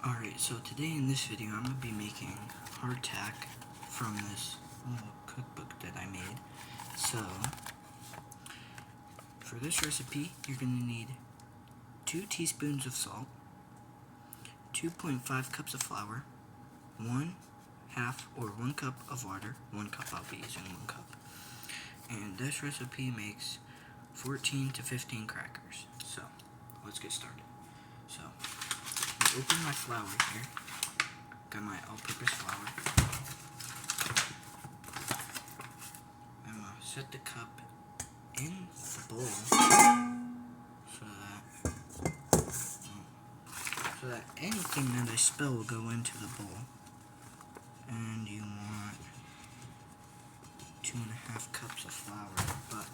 Alright, so today in this video I'm going to be making hardtack from this little cookbook that I made. So, for this recipe you're going to need 2 teaspoons of salt, 2.5 cups of flour, 1 cup of water, 1 cup, I'll be using 1 cup. And this recipe makes 14 to 15 crackers. So, let's get started. So, open my flour here. Got my all-purpose flour. I'm gonna set the cup in the bowl so that anything that I spill will go into the bowl. And you want 2.5 cups of flour, but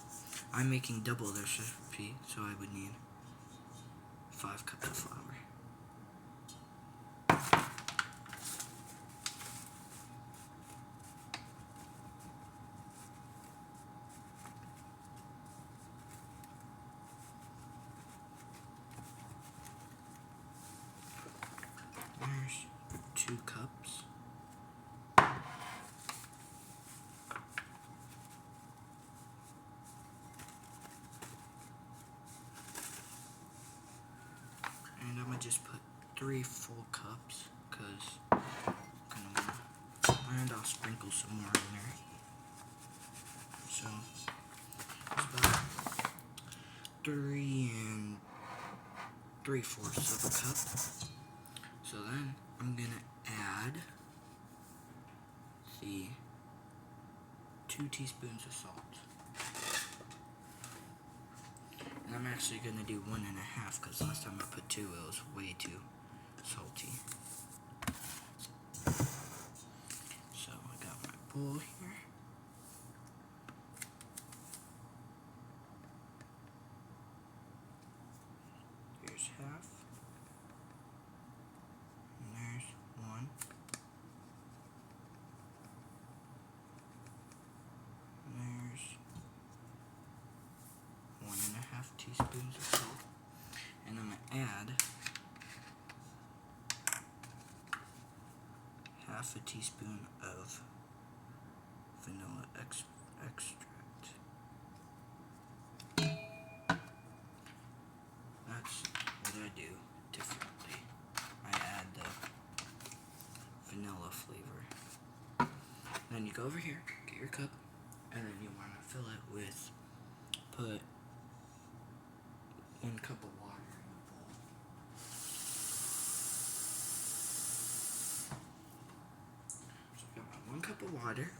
I'm making double this recipe, so I would need 5 cups of flour. There's 2 cups. And I'm going to just put 3 full cups, because and I'll sprinkle some more in there. So, it's about 3 3/4 of a cup. So then, I'm going to add the 2 teaspoons of salt. And I'm actually going to do 1.5 because last time I put 2 it was way too salty. So I got my bowl here. Here's half. And there's 1. And there's 1.5 teaspoons of salt. And I'm going to add half a teaspoon of vanilla extract. That's what I do differently. I add the vanilla flavor. Then you go over here, get your cup, and then you want to fill it with, put 1 cup of water in the bowl. So I got my 1 cup of water,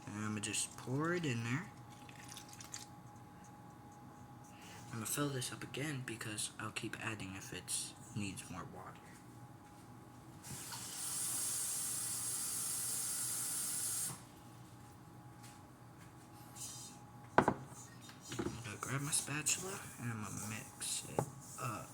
and I'm going to just pour it in there. I'm going to fill this up again because I'll keep adding if it needs more water. I'm going to grab my spatula and I'm going to mix it up.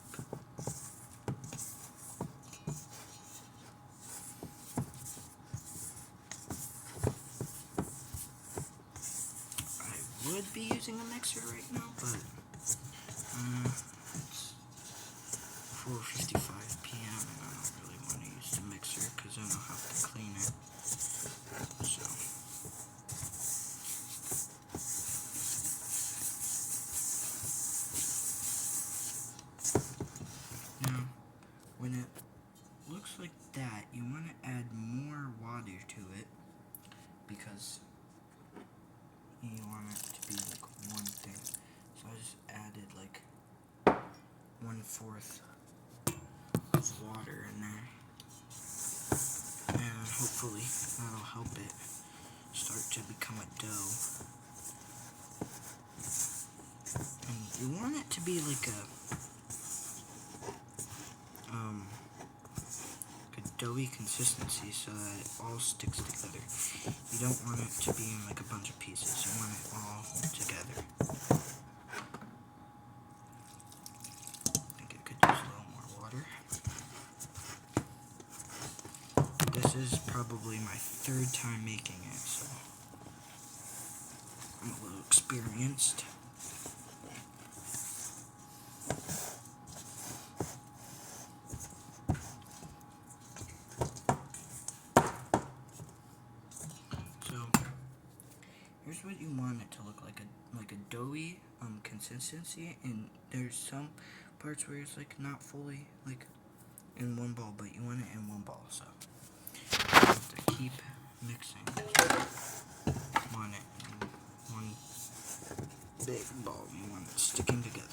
I would be using a mixer right now, but it's 4:55 p.m. and I don't really want to use the mixer because then I'll have to clean it. So, now when it looks like that, you want to add more water to it because you want it to be like one thing. So I just added like 1/4 of water in there, and hopefully that'll help it start to become a dough. And you want it to be like a doughy consistency so that it all sticks together. You don't want it to be in like a bunch of pieces. You want it all together. I think I could use a little more water. This is probably my 3rd time making it, so I'm a little experienced. consistency, and there's some parts where it's like not fully like in one ball, but you want it in one ball, so you have to keep mixing. You want it in one big ball. You want it sticking together.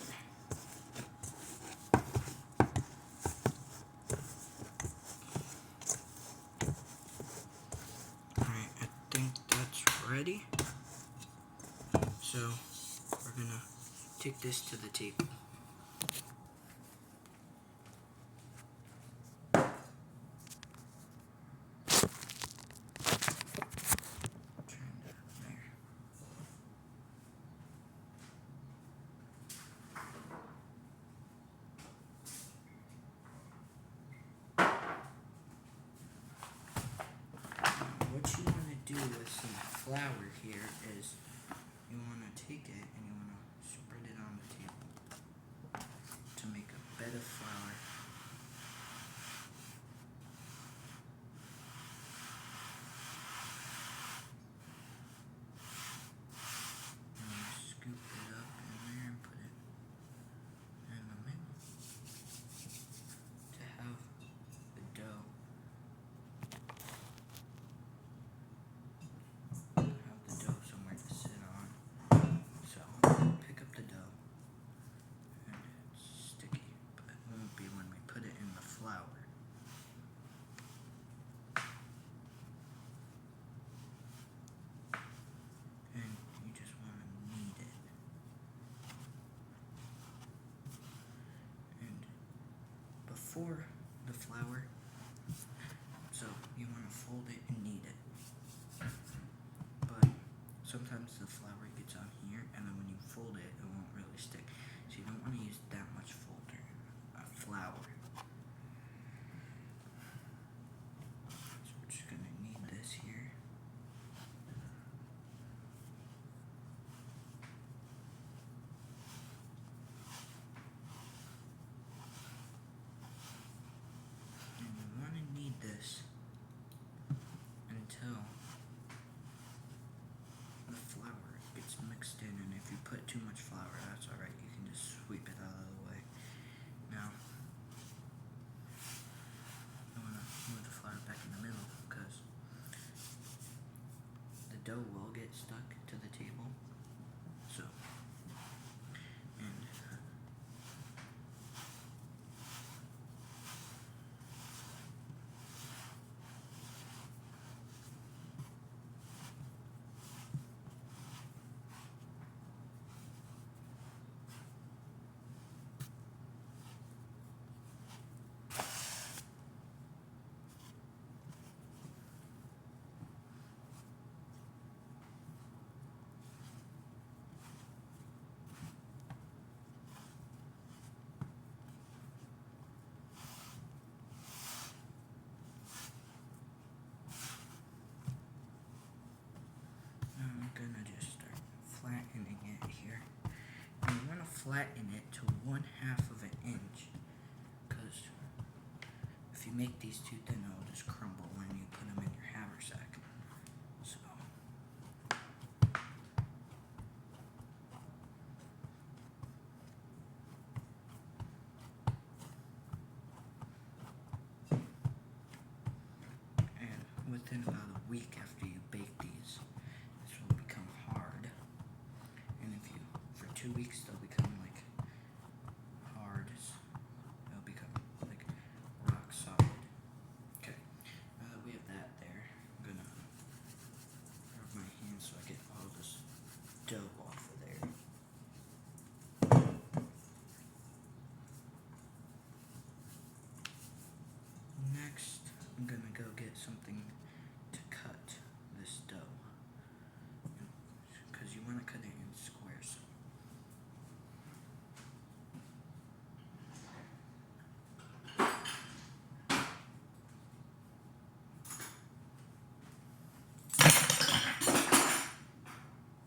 Alright, I think that's ready. So we're gonna take this to the table. What you want to do with some flour here is you want to take it and you want to spread it on the table to make a bed of flour. And you scoop it up in there and put it in the middle to have the dough. Have the dough somewhere to sit on. So pick up the dough, and it's sticky, but it won't be when we put it in the flour. And you just want to knead it. And before the flour, so you want to fold it and knead it. But sometimes the flour gets on here, and then when you fold it, it won't really stick. So you don't want to use that much flour. So we're just going to knead this here. And you want to knead this until the flour gets mixed in, and if you put too much flour, that's alright, you can just sweep it out of the way. Now, I want to move the flour back in the middle because the dough will get stuck to the table. So, and I'm gonna just start flattening it here. And you want to flatten it to 1/2 of an inch, because if you make these too thin, it'll just crumble when you put them in your haversack. So, and within about a week after you bake these, this will become hard. And if you, for 2 weeks, they'll become like hard. They'll become like rock solid. Okay, now that we have that there, I'm gonna rub my hands so I get all this dough off of there. Next, I'm gonna go get something to cut this dough, because you want to cut it in squares.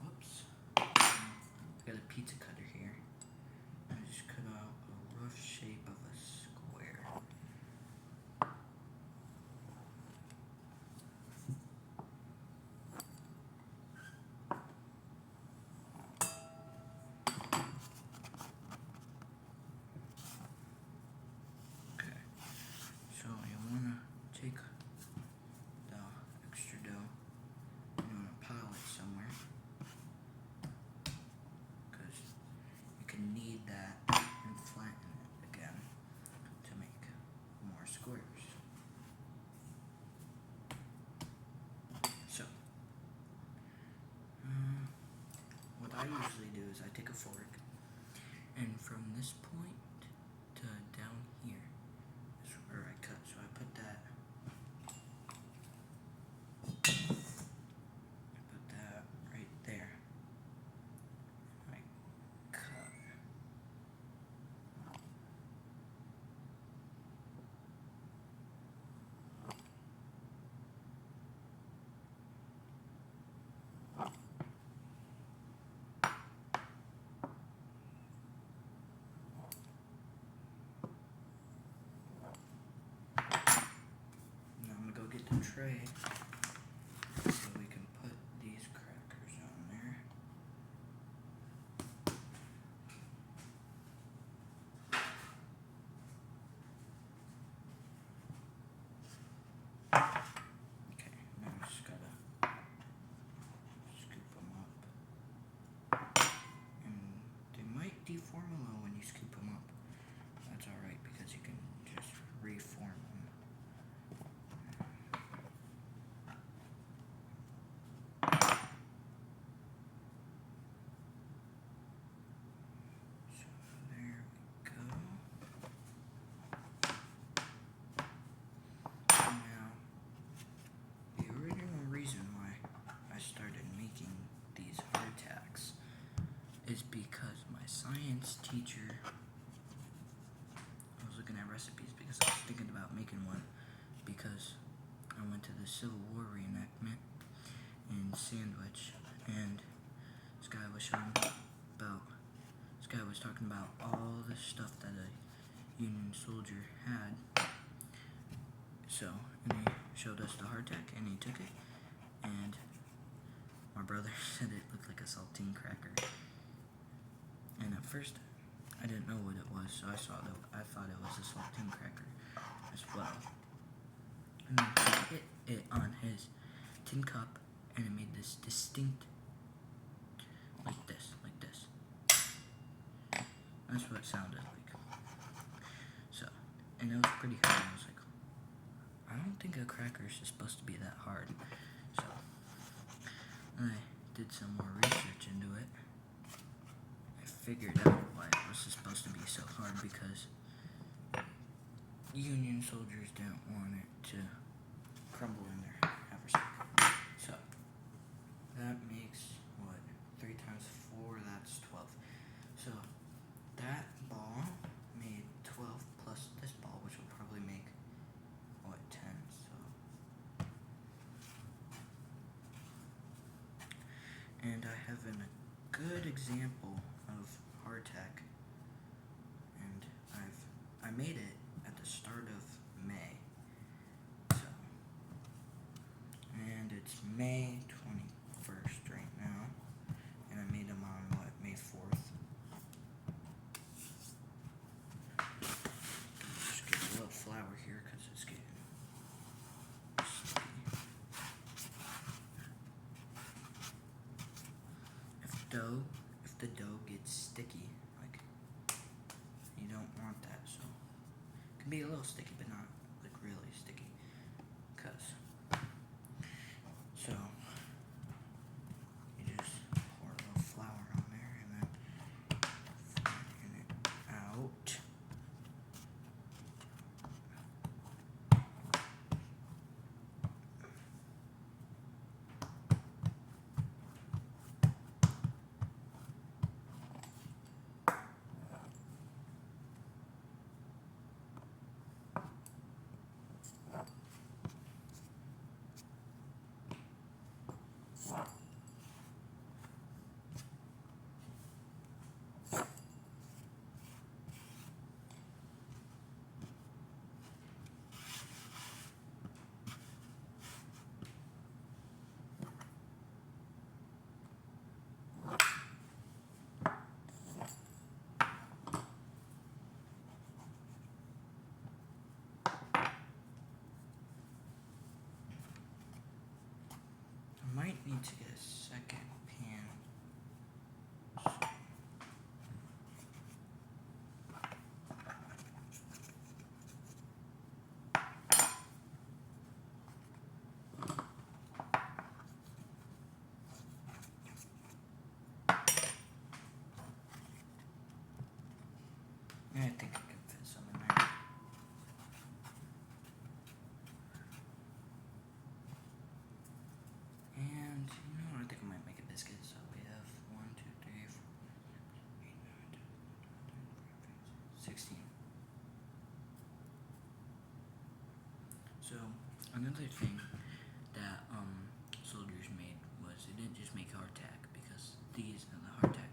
Whoops. I got a pizza cutter here. I just cut out a rough shape of a square. I usually do is I take a fork, and from this point to down here is where I cut. So I put that right there. I cut. Now I'm gonna go get the tray so we can put these crackers on there. Okay, now I just gotta scoop them up. And they might deform a little when you scoop them up. That's alright because you can just reform them. So there we go. Now, the original reason why I started making these hardtacks is because my science teacher, I was looking at recipes because I was thinking about making one because I went to the Civil War reenactment in Sandwich, and this guy was talking about all the stuff that a Union soldier had. So, and he showed us the hardtack, and he took it, and my brother said it looked like a saltine cracker. And at first, I didn't know what it was, so I thought it was a saltine cracker as well. And then he hit it on his tin cup, and it made this distinct, like this. That's what it sounded like. So, and it was pretty hard. I was like, I don't think a cracker is supposed to be that hard. So, I did some more research into it. I figured out why it was supposed to be so hard, because Union soldiers didn't want it to crumble in their haversack. So, that makes, what, 3 times 4, that's 12. So, that ball made 12 plus this ball, which will probably make, what, 10, so. And I have a good example of hardtack, and I made it at the start of May, so, and it's May 21st right now, and I made them on, what, May 4th. Just get a little flour here because it's getting sticky. If the dough gets sticky, like, you don't want that, so it can be a little sticky, but not like really sticky, so you just pour a little flour on there and then flatten it out. I might need to get a second pan. So another thing that soldiers made was they didn't just make hardtack, because the hardtack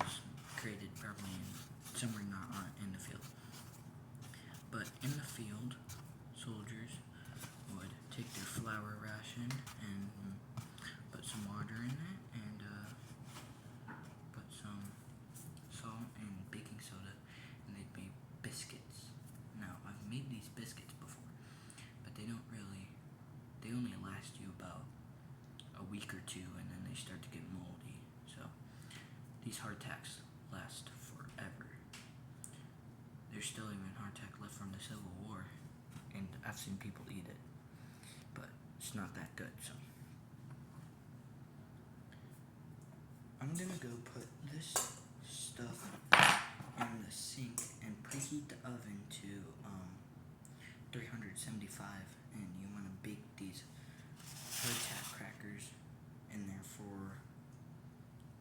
was created probably somewhere not in the field. But in the field, soldiers would take their flour ration and put some water in it and put some salt and baking soda, and they'd make biscuits. Now, I've made these biscuits before, but they only last you about a week or two, and then they start to get moldy. So these hardtacks last forever. There's still even hardtack left from the Civil War, and I've seen people eat it, but it's not that good. So I'm gonna go put this stuff in the sink and preheat the oven to 375, and you want to bake these hardtack crackers in there for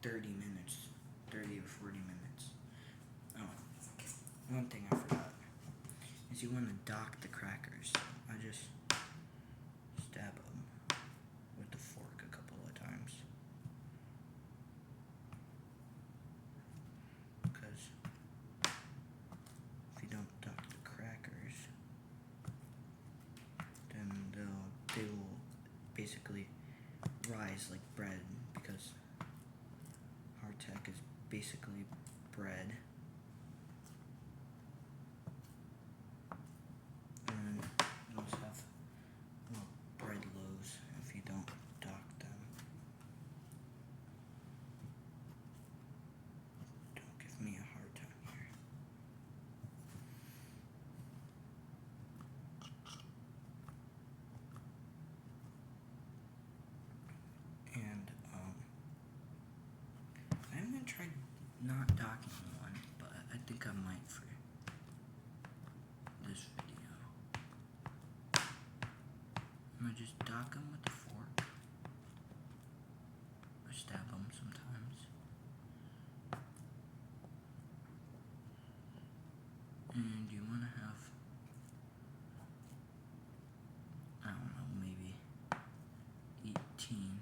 30 minutes, 30 or 40 minutes. Oh, one thing I forgot is you want to dock the crackers. I just stab them with the fork a couple of times, because if you don't dock the crackers, then they will basically rise like bread, because hardtack is basically bread. And you also have little bread loaves if you don't dock them. Don't give me a hard time here. And I haven't tried not docking one, but I think I might for this video. I'm gonna just dock them with the fork, or stab them sometimes. And you want to have, I don't know, maybe 18,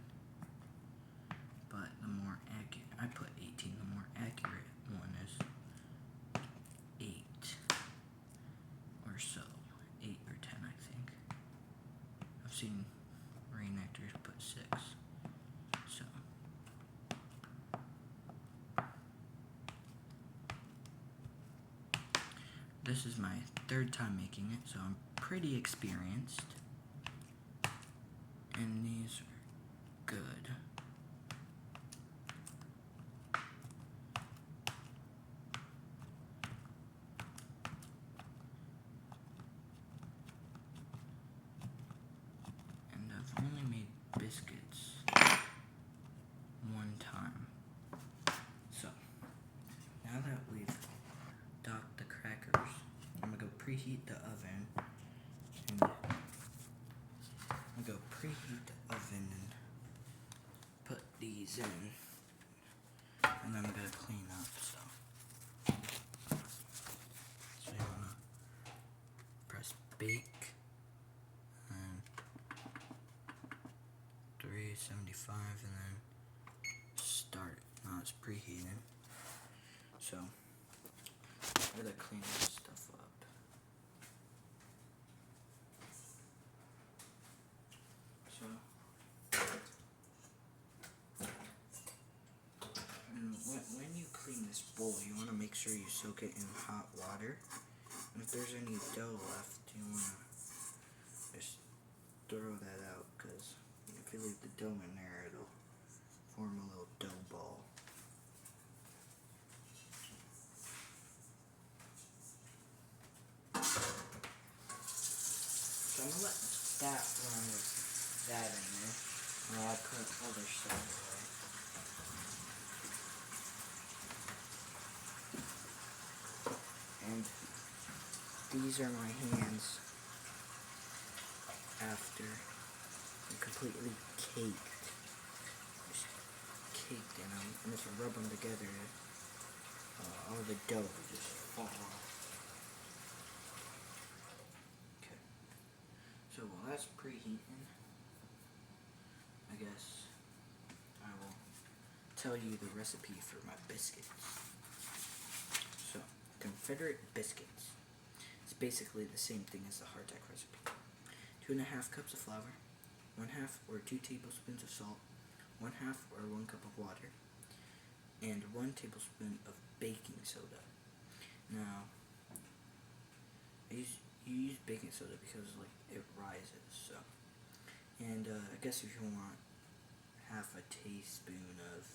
but the more accurate, I put 18, the more accurate one is 8 or so, 8 or 10 I think. I've seen reenactors put 6, so. This is my 3rd time making it, so I'm pretty experienced. And these are good. And I've only made biscuits one time. So, now that we've docked the crackers, I'm gonna go preheat the oven, and and put these in, and I'm gonna clean up. So you wanna press bake, and 375, and then start. Now it's preheating. So I gotta clean this stuff up. So, when you clean this bowl, you want to make sure you soak it in hot water. And if there's any dough left, you want to just throw that out, because if you leave the dough in there, it'll form a little dough ball. So I'm gonna let that run with that in there, while I put other stuff away. And these are my hands after I'm completely caked. Just caked in them, and if you rub them together, all the dough will just fall off. So while that's preheating, I guess I will tell you the recipe for my biscuits. So, Confederate biscuits. It's basically the same thing as the hardtack recipe. 2.5 cups of flour, 1/2 or 2 tablespoons of salt, 1/2 or 1 cup of water, and 1 tablespoon of baking soda. Now, you use baking soda because it rises. So, and I guess if you want 1/2 teaspoon of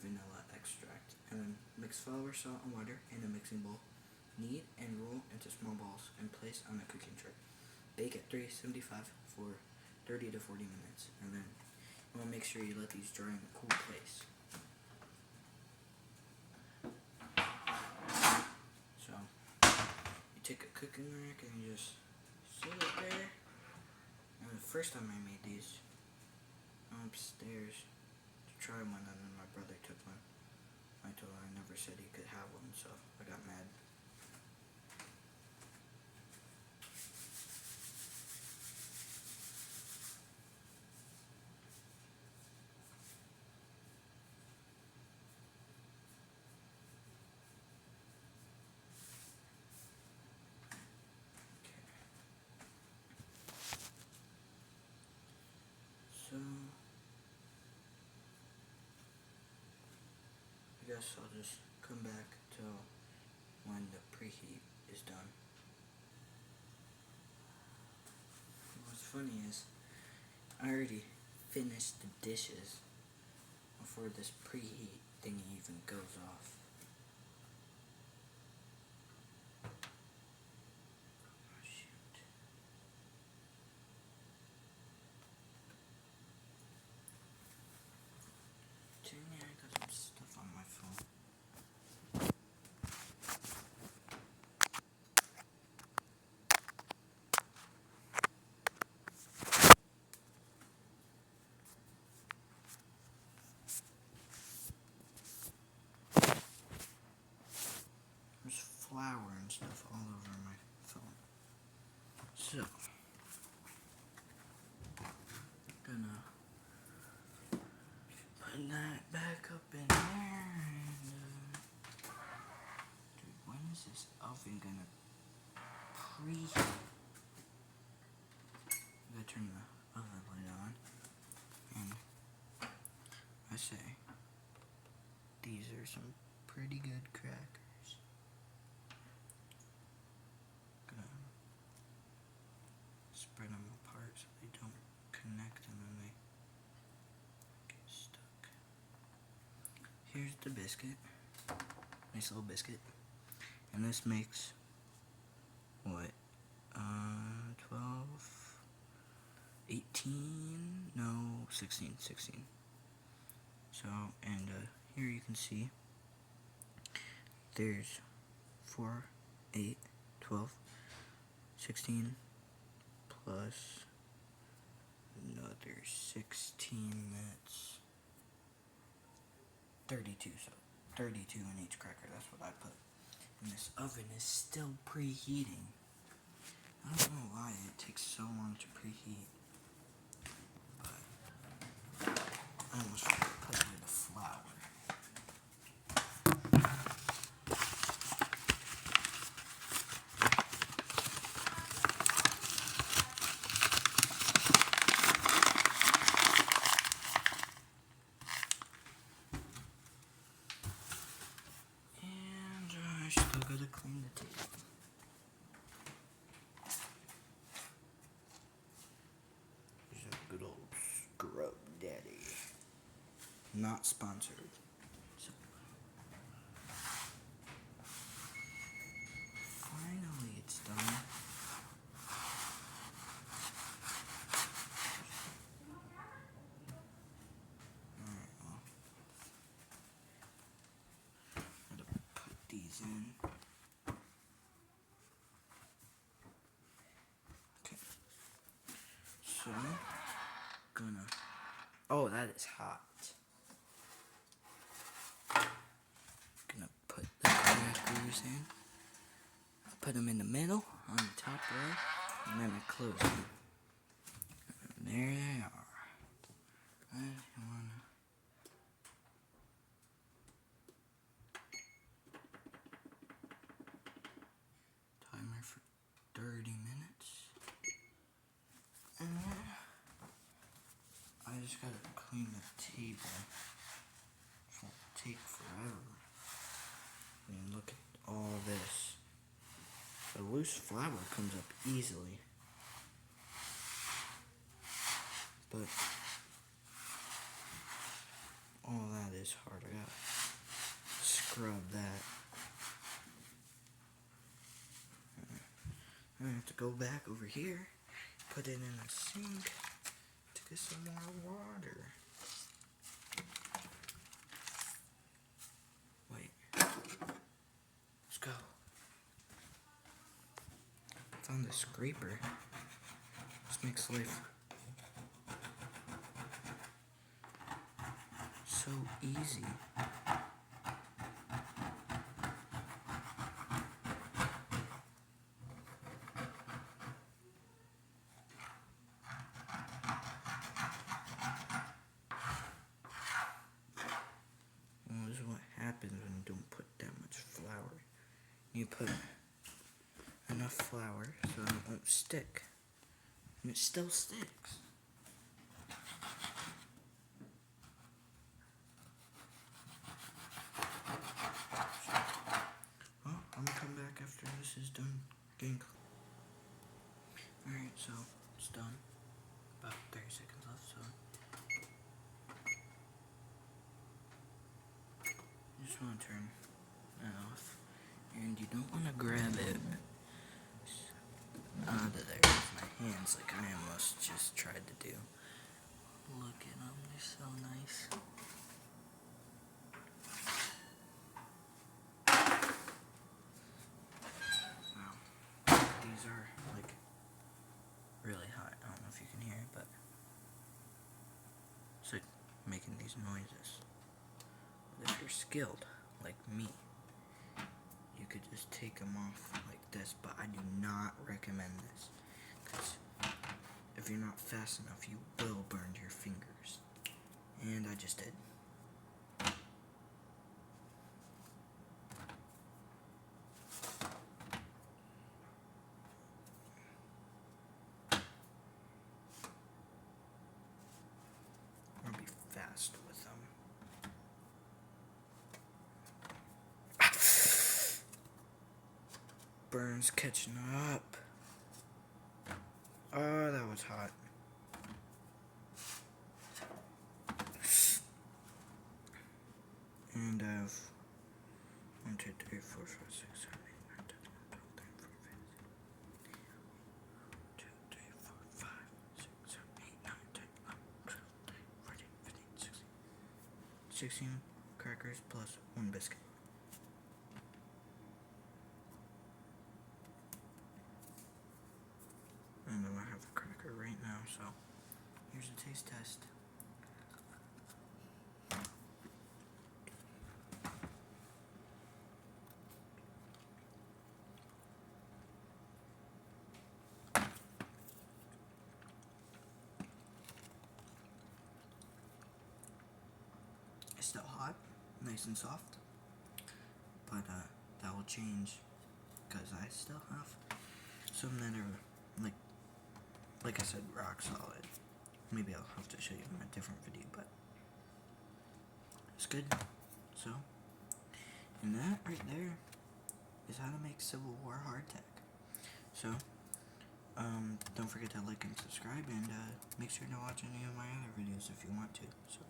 vanilla extract, and then mix flour, salt, and water in a mixing bowl. Knead and roll into small balls and place on a cooking tray. Bake at 375 for 30 to 40 minutes, and then you want to make sure you let these dry in a cool place. So, you take a cooking rack and you just set it there. And the first time I made these, I went upstairs to try one, and then my brother took one. I told him I never said he could have one, so I got mad. So, I guess I'll just come back till when the preheat is done. What's funny is, I already finished the dishes before this preheat thing even goes off. Oh shoot. Dang it, I got some stuff on my phone. There's flour and stuff all over my phone. So, gonna put that back up in there, and dude, when is this oven gonna preheat? I'm gonna turn the oven light on, and I say, these are some pretty good crackers. Gonna spread them apart so they don't connect and then they get stuck. Here's the biscuit. Nice little biscuit. And this makes, what, 12, 18, no, 16. So, and here you can see there's 4, 8, 12, 16, plus another 16, that's 32, so 32 in each cracker, that's what I put. And this oven is still preheating. I don't know why it takes so long to preheat, but I almost forgot to put in the flour. And I still gotta clean the table. Here's a good old scrub daddy. Not sponsored. So, finally it's done. Alright, well, I'm gonna put these in. Okay. So, gonna, oh, that is hot. Gonna put the crackers in. Put them in the middle on the top row. And then I close them. And there they are. Timer for 30 minutes. And then I just gotta clean the table. It won't take forever. And look at all this. The loose flour comes up easily. But all that is hard. I gotta scrub that. I have to go back over here, put it in a sink to get some more water. Wait. Let's go. Found the scraper. This makes life so easy. Well, this is what happens when you don't put that much flour. You put enough flour so it won't stick. And it still sticks. Well, I'm gonna come back after this is done getting clean. Alright, so it's done. About 30 seconds left, so you just want to turn that off. And you don't want to grab it out of there with my hands like I almost just tried to do. Look at them, they're so nice. Wow. These are like really hot. I don't know if you can hear it, but it's like making these noises. But if you're skilled, like me, you could just take them off like this, but I do not recommend this, because if you're not fast enough, you will burn your fingers. And I just did. I'm gonna be fast with them. Burns catching up. Oh, that was hot. And I have 1, 2, 3, 4, 5, 6, 7, 8, 9, 10, 11, 12, 13, 14, 15, 2, 3, 4, 5, 6, 7, 8, 9, 10, 11, 12, 13, 14, 15, 16 crackers plus 1 biscuit. And then I have a cracker right now, so here's a taste test. It's still hot, nice and soft, but that will change because I still have some that are like I said, rock solid. Maybe I'll have to show you in a different video, but it's good. So, and that right there is how to make Civil War hardtack. So, don't forget to like and subscribe, and make sure to watch any of my other videos if you want to. So.